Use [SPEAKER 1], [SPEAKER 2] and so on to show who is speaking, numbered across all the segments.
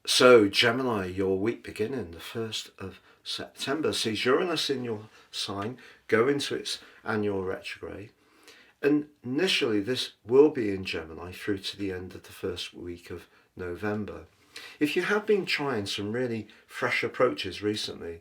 [SPEAKER 1] So, Gemini, your week beginning the 1st of September sees Uranus in your sign go into its annual retrograde. And initially, this will be in Gemini through to the end of the first week of November. If you have been trying some really fresh approaches recently,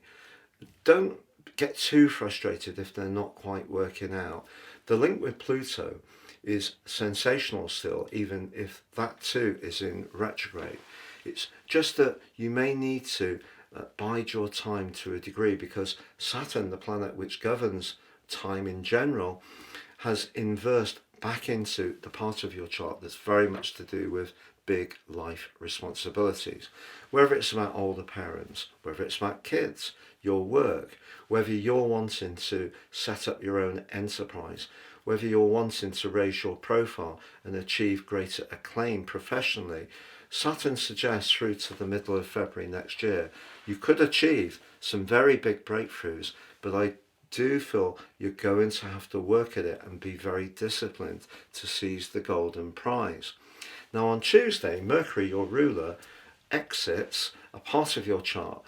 [SPEAKER 1] don't get too frustrated if they're not quite working out. The link with Pluto is sensational still, even if that too is in retrograde. It's just that you may need to bide your time to a degree, because Saturn, the planet which governs time in general, has inversed back into the part of your chart that's very much to do with big life responsibilities. Whether it's about older parents, whether it's about kids, your work, whether you're wanting to set up your own enterprise, whether you're wanting to raise your profile and achieve greater acclaim professionally, Saturn suggests through to the middle of February next year, you could achieve some very big breakthroughs, but I do feel you're going to have to work at it and be very disciplined to seize the golden prize. Now on Tuesday, Mercury, your ruler, exits a part of your chart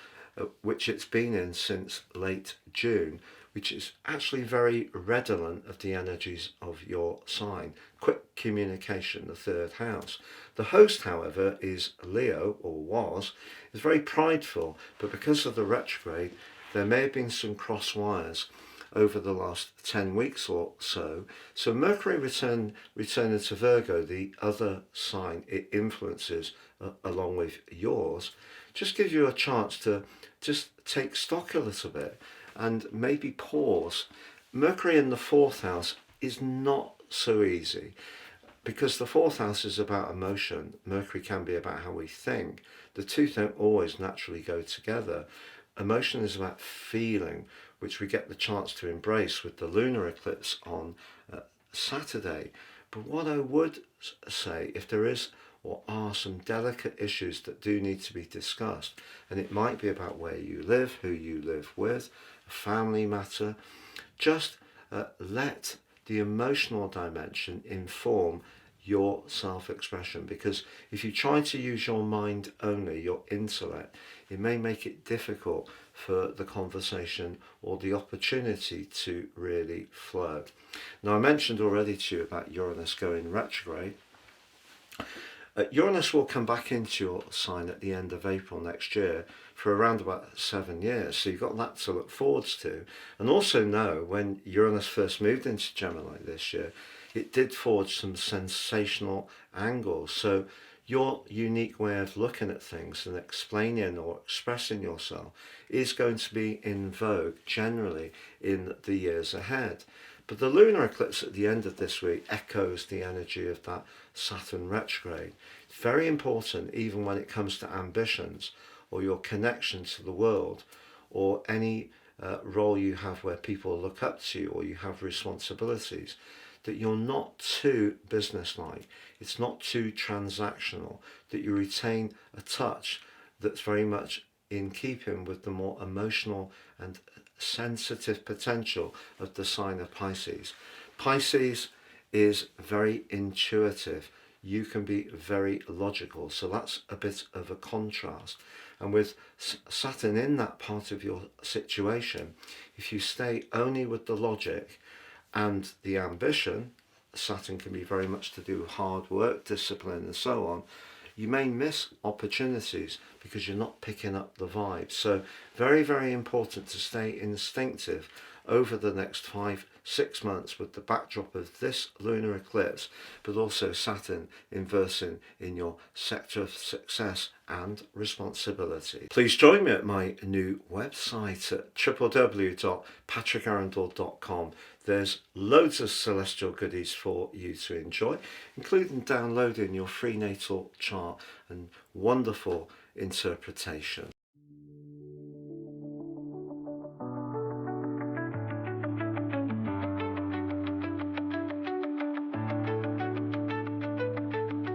[SPEAKER 1] which it's been in since late June, which is actually very redolent of the energies of your sign. Quick communication, the third house. The host, however, is Leo, or was, is very prideful, but because of the retrograde, there may have been some cross wires over the last 10 weeks or so. So Mercury returning to Virgo, the other sign it influences along with yours, just gives you a chance to just take stock a little bit and maybe pause. Mercury in the fourth house is not so easy, because the fourth house is about emotion. Mercury can be about how we think. The two don't always naturally go together. Emotion is about feeling, which we get the chance to embrace with the lunar eclipse on Saturday. But what I would say, if there is or are some delicate issues that do need to be discussed, and it might be about where you live, who you live with, a family matter, just let the emotional dimension inform your self-expression, because if you try to use your mind only, your intellect, it may make it difficult for the conversation or the opportunity to really flow. Now, I mentioned already to you about Uranus going retrograde. Uranus will come back into your sign at the end of April next year for around about 7 years. So you've got that to look forwards to. And also know, when Uranus first moved into Gemini this year, it did forge some sensational angles. So your unique way of looking at things and explaining or expressing yourself is going to be in vogue generally in the years ahead. But the lunar eclipse at the end of this week echoes the energy of that Saturn retrograde. It's very important, even when it comes to ambitions or your connection to the world, or any role you have where people look up to you or you have responsibilities, that you're not too businesslike, it's not too transactional, that you retain a touch that's very much in keeping with the more emotional and sensitive potential of the sign of Pisces. Pisces is very intuitive. You can be very logical, so that's a bit of a contrast. And with Saturn in that part of your situation, if you stay only with the logic and the ambition, Saturn can be very much to do with hard work, discipline and so on, you may miss opportunities because you're not picking up the vibe. So very, very important to stay instinctive over the next 5-6 months with the backdrop of this lunar eclipse, but also Saturn inversing in your sector of success and responsibility. Please join me at my new website at www.patrickarundell.com. There's loads of celestial goodies for you to enjoy, including downloading your free natal chart and wonderful interpretation.